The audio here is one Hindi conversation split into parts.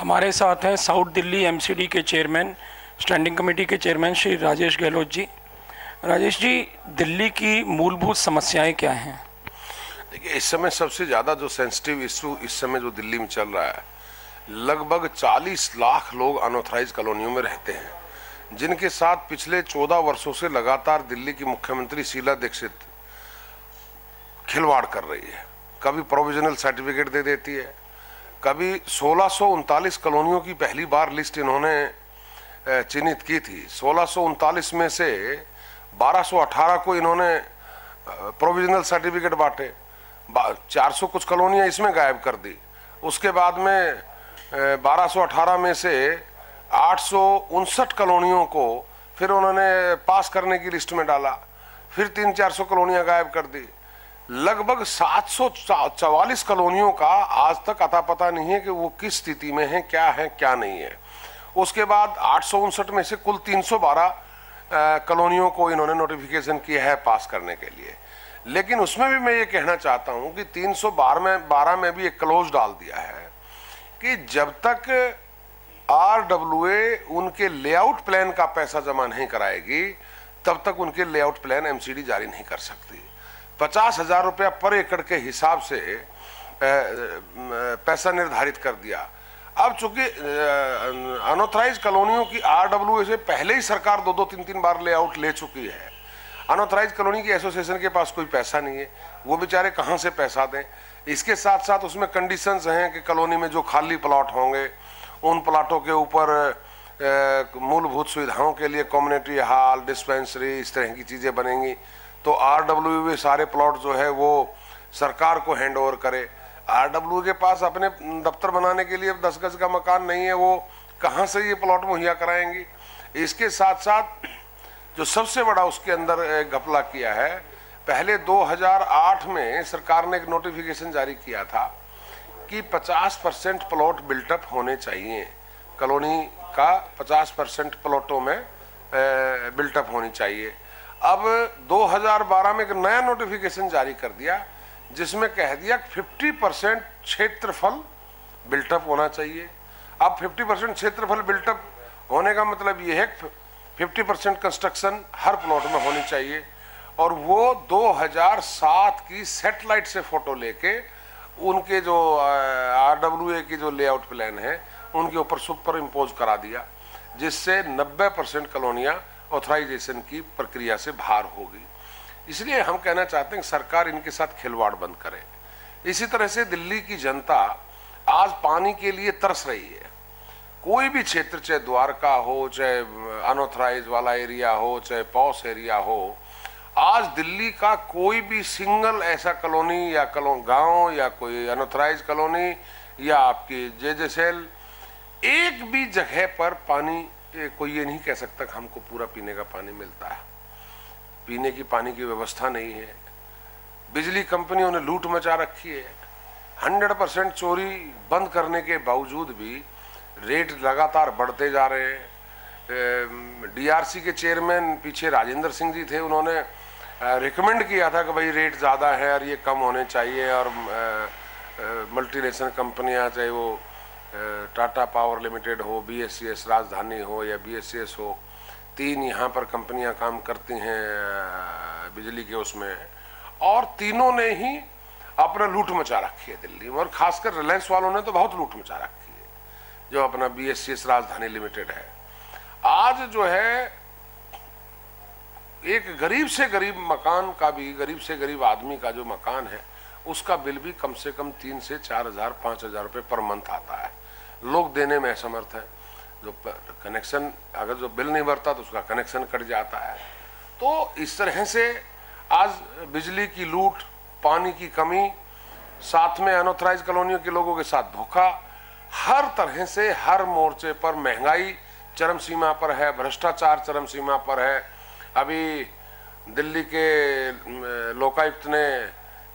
हमारे साथ हैं साउथ दिल्ली एमसीडी के चेयरमैन, स्टैंडिंग कमेटी के चेयरमैन श्री राजेश गहलोत जी। राजेश जी, दिल्ली की मूलभूत समस्याएं क्या हैं? देखिए, इस समय सबसे ज़्यादा जो सेंसिटिव इशू इस समय जो दिल्ली में चल रहा है, लगभग 40 लाख लोग अनऑथराइज कॉलोनियों में रहते हैं, जिनके साथ पिछले 14 वर्षों से लगातार दिल्ली की मुख्यमंत्री शीला दीक्षित खिलवाड़ कर रही है। कभी प्रोविजनल सर्टिफिकेट दे देती है, कभी 1639 कॉलोनियों की पहली बार लिस्ट इन्होंने चिन्हित की थी। 1639 में से 1218 को इन्होंने प्रोविजनल सर्टिफिकेट बांटे, 400 कुछ कॉलोनियां इसमें गायब कर दी। उसके बाद में 1218 में से 859 कॉलोनियों को फिर उन्होंने पास करने की लिस्ट में डाला, फिर 300-400 कॉलोनियां गायब कर दी। लगभग 744 कॉलोनियों का आज तक अता पता नहीं है कि वो किस स्थिति में है, क्या नहीं है। उसके बाद 859 में से कुल 312 कॉलोनियों को इन्होंने नोटिफिकेशन किया है पास करने के लिए। लेकिन उसमें भी मैं ये कहना चाहता हूं कि 312 में भी एक क्लोज डाल दिया है कि जब तक RWA उनके लेआउट प्लान का पैसा जमा नहीं कराएगी, तब तक उनके लेआउट प्लान एमसीडी जारी नहीं कर सकती। 50,000 रुपया पर एकड़ के हिसाब से पैसा निर्धारित कर दिया। अब चूंकि अनऑथराइज कॉलोनियों की RWA से पहले ही सरकार 2-3 बार लेआउट ले चुकी है। अनऑथराइज कॉलोनी की एसोसिएशन के पास कोई पैसा नहीं है, वो बेचारे कहां से पैसा दें। इसके साथ साथ उसमें कंडीशंस हैं कि कॉलोनी में जो खाली प्लॉट होंगे उन प्लॉटों के ऊपर मूलभूत सुविधाओं के लिए कम्युनिटी हॉल, डिस्पेंसरी, इस तरह की चीजें बनेंगी। तो RWA सारे प्लॉट जो है वो सरकार को हैंड ओवर करे। RWA के पास अपने दफ्तर बनाने के लिए 10 गज का मकान नहीं है, वो कहां से ये प्लॉट मुहैया कराएंगी। इसके साथ साथ जो सबसे बड़ा उसके अंदर घपला किया है, पहले 2008 में सरकार ने एक नोटिफिकेशन जारी किया था कि 50% प्लॉट बिल्टअप होने चाहिए, कॉलोनी का 50% प्लॉटों में बिल्टअप होनी चाहिए। अब 2012 में एक नया नोटिफिकेशन जारी कर दिया जिसमें कह दिया 50% क्षेत्रफल बिल्टअप होना चाहिए। अब 50% क्षेत्रफल बिल्टअप होने का मतलब यह है कि 50% कंस्ट्रक्शन हर प्लॉट में होनी चाहिए। और वो 2007 की सैटेलाइट से फोटो लेके उनके जो RWA की जो लेआउट प्लान है उनके ऊपर सुपर इम्पोज करा दिया, जिससे 90% कॉलोनियां ऑथराइजेशन की प्रक्रिया से बाहर होगी। इसलिए हम कहना चाहते हैं कि सरकार इनके साथ खिलवाड़ बंद करे। इसी तरह से दिल्ली की जनता आज पानी के लिए तरस रही है। कोई भी क्षेत्र, चाहे द्वारका हो, चाहे अनऑथराइज वाला एरिया हो, चाहे पॉश एरिया हो, आज दिल्ली का कोई भी सिंगल ऐसा कॉलोनी या गांव या कोई अनऑथराइज कॉलोनी या आपकी JJ सेल, एक भी जगह पर पानी कोई ये नहीं कह सकता कि हमको पूरा पीने का पानी मिलता है। पीने की पानी की व्यवस्था नहीं है। बिजली कंपनियों ने लूट मचा रखी है। 100% चोरी बंद करने के बावजूद भी रेट लगातार बढ़ते जा रहे हैं। DRC के चेयरमैन पीछे राजेंद्र सिंह जी थे, उन्होंने रिकमेंड किया था कि भाई रेट ज़्यादा है और ये कम होने चाहिए। और मल्टीनेशनल कंपनियां, चाहे वो टाटा पावर लिमिटेड हो, BSCS राजधानी हो या BSCS हो, 3 यहाँ पर कंपनियां काम करती हैं बिजली के उसमें, और तीनों ने ही अपना लूट मचा रखी है दिल्ली में। और खासकर रिलायंस वालों ने तो बहुत लूट मचा रखी है, जो अपना BSCS राजधानी लिमिटेड है। आज जो है एक गरीब से गरीब मकान का भी, गरीब से गरीब आदमी का जो मकान है उसका बिल भी कम से कम 3 से 4,000 5,000 रुपये पर मंथ आता है। लोग देने में असमर्थ है। जो कनेक्शन, अगर जो बिल नहीं भरता तो उसका कनेक्शन कट जाता है। तो इस तरह से आज बिजली की लूट, पानी की कमी, साथ में अनऑथराइज कॉलोनियों के लोगों के साथ धोखा, हर तरह से हर मोर्चे पर महंगाई चरम सीमा पर है, भ्रष्टाचार चरम सीमा पर है। अभी दिल्ली के लोकायुक्त ने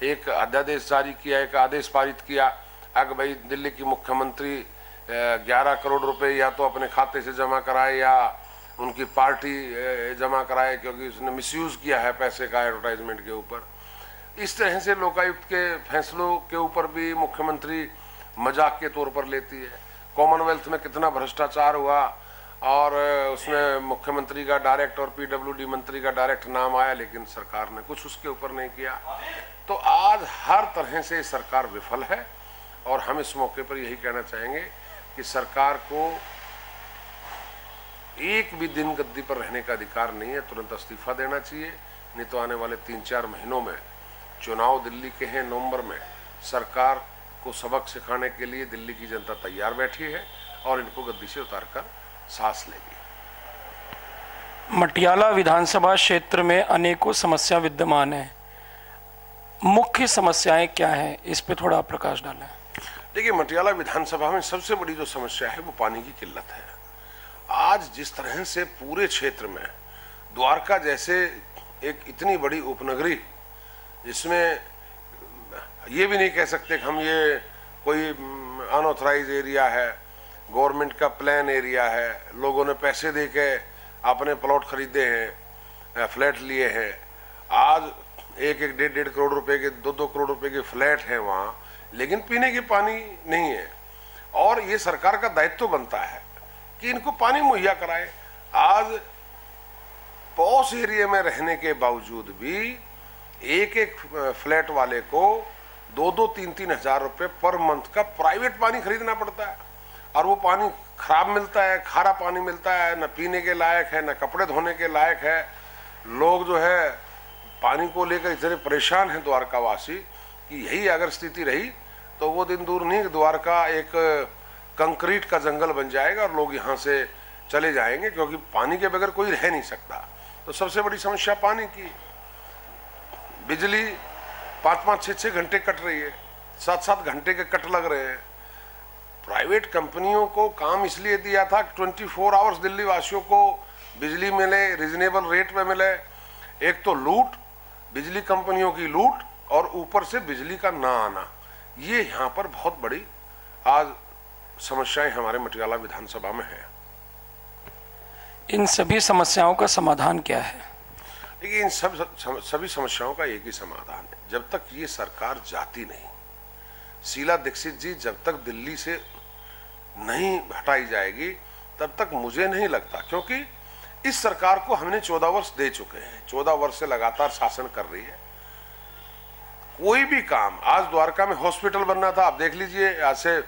एक अध्यादेश जारी किया, एक आदेश पारित किया कि भाई दिल्ली की मुख्यमंत्री 11 करोड़ रुपए या तो अपने खाते से जमा कराए या उनकी पार्टी जमा कराए, क्योंकि उसने मिसयूज किया है पैसे का एडवर्टाइजमेंट के ऊपर। इस तरह से लोकायुक्त के फैसलों के ऊपर भी मुख्यमंत्री मजाक के तौर पर लेती है। कॉमनवेल्थ में कितना भ्रष्टाचार हुआ और उसमें मुख्यमंत्री का डायरेक्ट और पीडब्ल्यूडी मंत्री का डायरेक्ट नाम आया, लेकिन सरकार ने कुछ उसके ऊपर नहीं किया। तो आज हर तरह से सरकार विफल है और हम इस मौके पर यही कहना चाहेंगे कि सरकार को एक भी दिन गद्दी पर रहने का अधिकार नहीं है, तुरंत इस्तीफा देना चाहिए। नहीं तो आने वाले 3-4 महीनों में चुनाव दिल्ली के हैं नवंबर में, सरकार को सबक सिखाने के लिए दिल्ली की जनता तैयार बैठी है और इनको गद्दी से उतारकर सांस लेगी। मटियाला विधानसभा क्षेत्र में अनेकों समस्या विद्यमान है, मुख्य समस्याएं क्या हैं, इस पे थोड़ा प्रकाश डालें। देखिए, मटियाला विधानसभा में सबसे बड़ी जो समस्या है वो पानी की किल्लत है। आज जिस तरह से पूरे क्षेत्र में द्वारका जैसे एक इतनी बड़ी उपनगरी, जिसमें ये भी नहीं कह सकते कि हम ये कोई अनऑथराइज एरिया है, गवर्नमेंट का प्लान एरिया है, लोगों ने पैसे दे के अपने प्लॉट खरीदे हैं, फ्लैट लिए हैं। आज 1-1, 1.5 करोड़ रुपए के, 2-2 करोड़ रुपए के फ्लैट हैं वहाँ, लेकिन पीने की पानी नहीं है। और ये सरकार का दायित्व बनता है कि इनको पानी मुहैया कराए। आज पॉश एरिया में रहने के बावजूद भी एक फ्लैट वाले को 2-2, 3-3 हजार रुपए पर मंथ का प्राइवेट पानी खरीदना पड़ता है और वो पानी खराब मिलता है, खारा पानी मिलता है, न पीने के लायक है, न कपड़े धोने के लायक है। लोग जो है पानी को लेकर इतने परेशान हैं द्वारकावासी कि यही अगर स्थिति रही तो वो दिन दूर नहीं, द्वारका एक कंक्रीट का जंगल बन जाएगा और लोग यहाँ से चले जाएंगे, क्योंकि पानी के बगैर कोई रह नहीं सकता। तो सबसे बड़ी समस्या पानी की। बिजली 5-5, 6-6 घंटे कट रही है, 7-7 घंटे के कट लग रहे हैं। प्राइवेट कंपनियों को काम इसलिए दिया था 24 आवर्स दिल्ली वासियों को बिजली मिले, रिजनेबल रेट में मिले। एक तो लूट, बिजली कंपनियों की लूट, और ऊपर से बिजली का ना आना, ये यहाँ पर बहुत बड़ी आज समस्याएं हमारे मटियाला विधानसभा में है। इन सभी समस्याओं का समाधान क्या है? देखिए, इन सभी समस्याओं का एक ही समाधान है। जब तक ये सरकार जाती नहीं, शीला दीक्षित जी जब तक दिल्ली से नहीं हटाई जाएगी, तब तक मुझे नहीं लगता, क्योंकि इस सरकार को हमने 14 वर्ष दे चुके हैं, 14 वर्ष से लगातार शासन कर रही है। कोई भी काम, आज द्वारका में हॉस्पिटल बनना था, आप देख लीजिए, आज से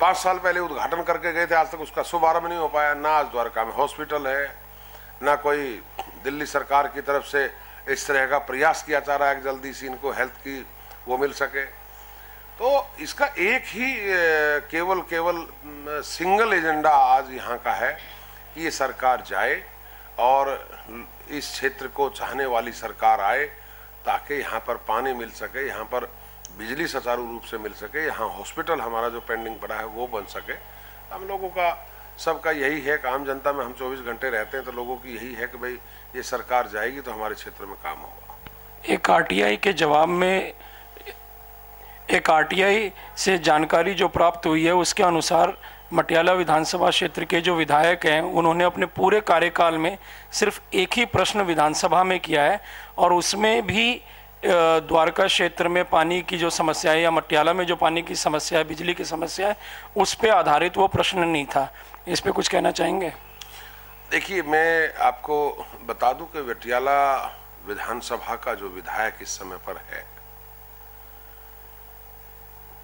5 साल पहले उद्घाटन करके गए थे, आज तक उसका शुभारंभ नहीं हो पाया। ना आज द्वारका में हॉस्पिटल है, ना कोई दिल्ली सरकार की तरफ से इस तरह का प्रयास किया जा रहा है कि जल्दी से इनको हेल्थ की वो मिल सके। तो इसका एक ही केवल सिंगल एजेंडा आज यहाँ का है कि ये सरकार जाए और इस क्षेत्र को चाहने वाली सरकार आए, ताकि यहाँ पर पानी मिल सके, यहाँ पर बिजली सुचारू रूप से मिल सके, यहाँ हॉस्पिटल हमारा जो पेंडिंग पड़ा है वो बन सके। हम लोगों का सबका यही है कि आम जनता में हम 24 घंटे रहते हैं, तो लोगों की यही है कि भाई ये सरकार जाएगी तो हमारे क्षेत्र में काम होगा। एक आरटीआई के जवाब में, एक आरटीआई से जानकारी जो प्राप्त हुई है उसके अनुसार मटियाला विधानसभा क्षेत्र के जो विधायक हैं उन्होंने अपने पूरे कार्यकाल में सिर्फ एक ही प्रश्न विधानसभा में किया है, और उसमें भी द्वारका क्षेत्र में पानी की जो समस्या है या मटियाला में जो पानी की समस्या है, बिजली की समस्या है, उस पे आधारित वो प्रश्न नहीं था। इस पे कुछ कहना चाहेंगे? देखिए, मैं आपको बता दूं कि मटियाला विधानसभा का जो विधायक इस समय पर है,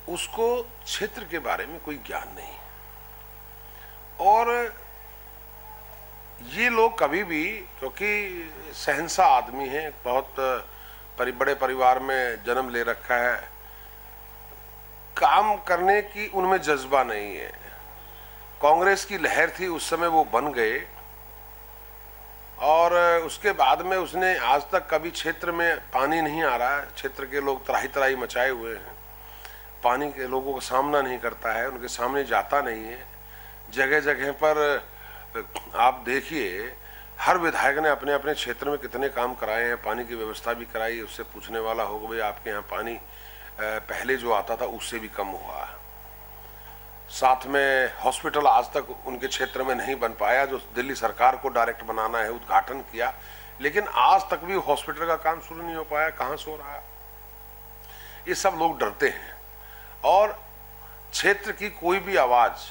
उसको क्षेत्र के बारे में कोई ज्ञान नहीं, और ये लोग कभी भी, क्योंकि शहंशाह आदमी है, बहुत बड़े परिवार में जन्म ले रखा है, काम करने की उनमें जज्बा नहीं है। कांग्रेस की लहर थी उस समय, वो बन गए, और उसके बाद में उसने आज तक कभी क्षेत्र में पानी नहीं आ रहा है, क्षेत्र के लोग त्राही त्राही मचाए हुए हैं, पानी के लोगों का सामना नहीं करता है, उनके सामने जाता नहीं है। जगह जगह पर आप देखिए, हर विधायक ने अपने अपने क्षेत्र में कितने काम कराए हैं, पानी की व्यवस्था भी कराई है। उससे पूछने वाला होगा भाई आपके यहाँ पानी पहले जो आता था उससे भी कम हुआ है। साथ में हॉस्पिटल आज तक उनके क्षेत्र में नहीं बन पाया, जो दिल्ली सरकार को डायरेक्ट बनाना है, उद्घाटन किया, लेकिन आज तक भी हॉस्पिटल का काम शुरू नहीं हो पाया। कहाँ से हो रहा है? ये सब लोग डरते हैं, और क्षेत्र की कोई भी आवाज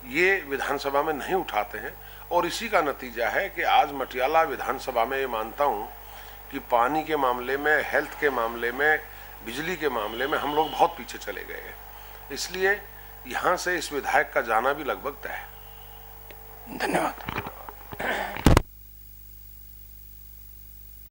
ये विधानसभा में नहीं उठाते हैं। और इसी का नतीजा है कि आज मटियाला विधानसभा में ये मानता हूं कि पानी के मामले में, हेल्थ के मामले में, बिजली के मामले में हम लोग बहुत पीछे चले गए हैं। इसलिए यहां से इस विधायक का जाना भी लगभग तय है। धन्यवाद।